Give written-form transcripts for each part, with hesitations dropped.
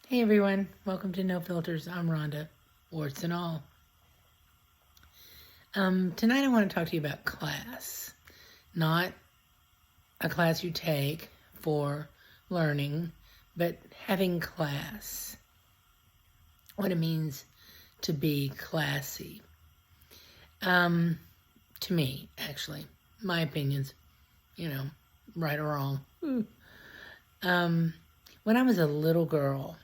Hey everyone, welcome to No Filters. I'm Rhonda, warts and all. Tonight I want to talk to you about class. Not a class you take for learning, but having class. What it means to be classy. To me, actually, my opinions, right or wrong. When I was a little girl,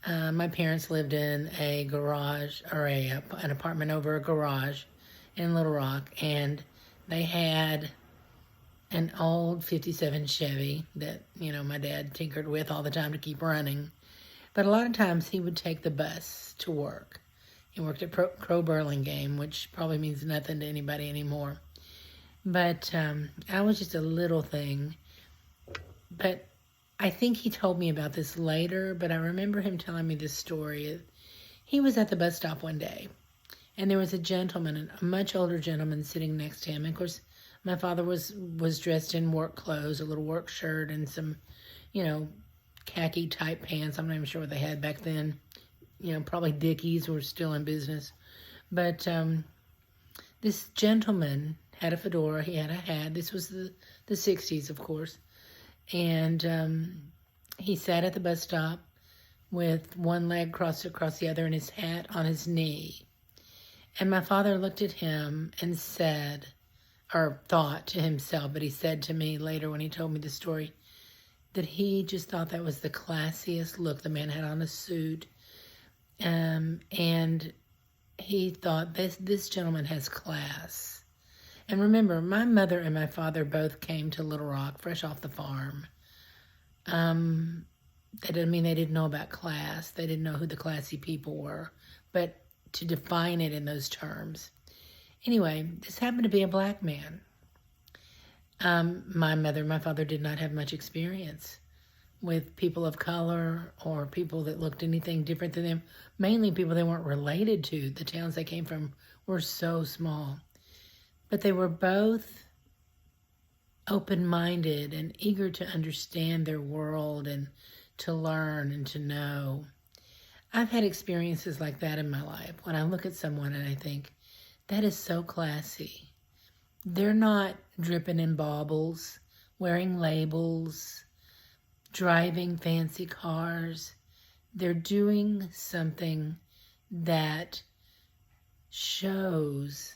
my parents lived in a garage or an apartment over a garage in Little Rock, and they had an old 57 Chevy that, my dad tinkered with all the time to keep running. But a lot of times he would take the bus to work. He worked at Crow Burlingame, which probably means nothing to anybody anymore. But I was just a little thing. But I think he told me about this later, but I remember him telling me this story. He was at the bus stop one day, and there was a gentleman, a much older gentleman, sitting next to him. And of course, my father was dressed in work clothes, a little work shirt, and some, khaki type pants. I'm not even sure what they had back then. Probably Dickies were still in business. But this gentleman had a fedora. He had a hat. This was the 60s, of course. And he sat at the bus stop with one leg crossed across the other and his hat on his knee. And my father looked at him and said, or thought to himself, but he said to me later when he told me the story, that he just thought that was the classiest look. The man had on a suit. And he thought, this gentleman has class. And remember, my mother and my father both came to Little Rock fresh off the farm. That didn't mean they didn't know about class. They didn't know who the classy people were. But to define it in those terms. Anyway, this happened to be a black man. My mother and my father did not have much experience with people of color or people that looked anything different than them. Mainly people they weren't related to. The towns they came from were so small. But they were both open-minded and eager to understand their world and to learn and to know. I've had experiences like that in my life when I look at someone and I think, that is so classy. They're not dripping in baubles, wearing labels, driving fancy cars. They're doing something that shows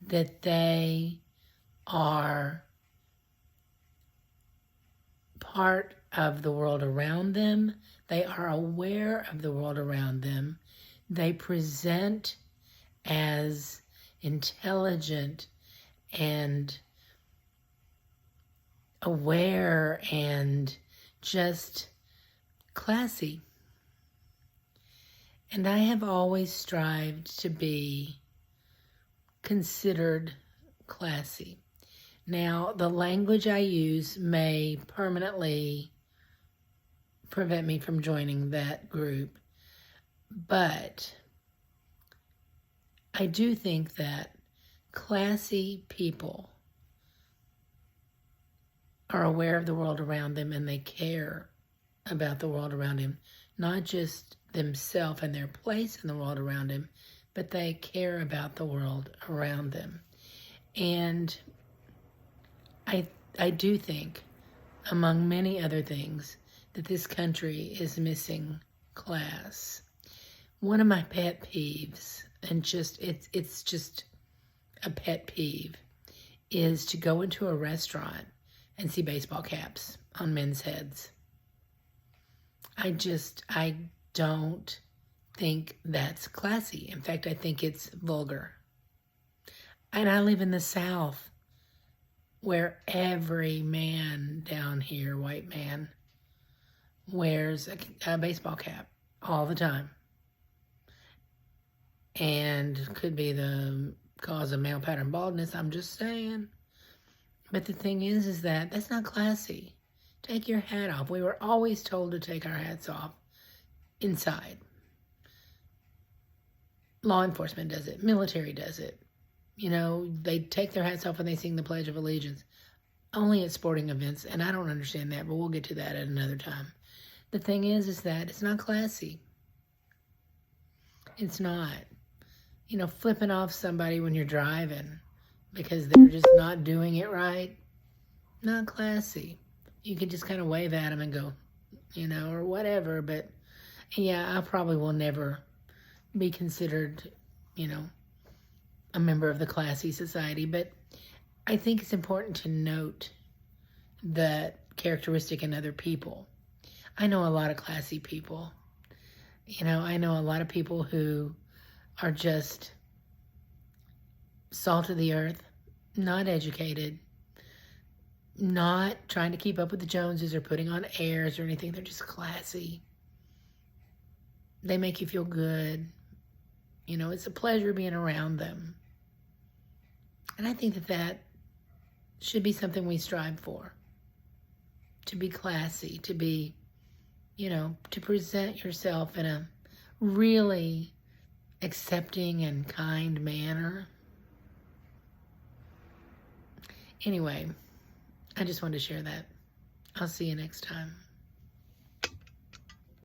that they are part of the world around them. They are aware of the world around them. They present as intelligent and aware and just classy. And I have always strived to be considered classy. Now, the language I use may permanently prevent me from joining that group, but I do think that classy people are aware of the world around them and they care about the world around them, not just themselves and their place in the world around them, but they care about the world around them. And I do think, among many other things, that this country is missing class. One of my pet peeves, and it's just a pet peeve, is to go into a restaurant and see baseball caps on men's heads. I don't think that's classy. In fact, I think it's vulgar. And I live in the South, where every man down here, white man, wears a baseball cap all the time. And could be the cause of male pattern baldness, I'm just saying. But the thing is that that's not classy. Take your hat off. We were always told to take our hats off inside. Law enforcement does it. Military does it. They take their hats off when they sing the Pledge of Allegiance. Only at sporting events, and I don't understand that, but we'll get to that at another time. The thing is that it's not classy. It's not. You know, flipping off somebody when you're driving because they're just not doing it right, not classy. You could just kind of wave at them and go, you know, or whatever. But yeah, I probably will never be considered, you know, a member of the classy society. But I think it's important to note that characteristic in other people. I know a lot of classy people. You know, I know a lot of people who are just salt of the earth, not educated, not trying to keep up with the Joneses or putting on airs or anything. They're just classy. They make you feel good. You know, it's a pleasure being around them. And I think that that should be something we strive for. To be classy, to be, you know, to present yourself in a really accepting and kind manner. Anyway, I just wanted to share that. I'll see you next time.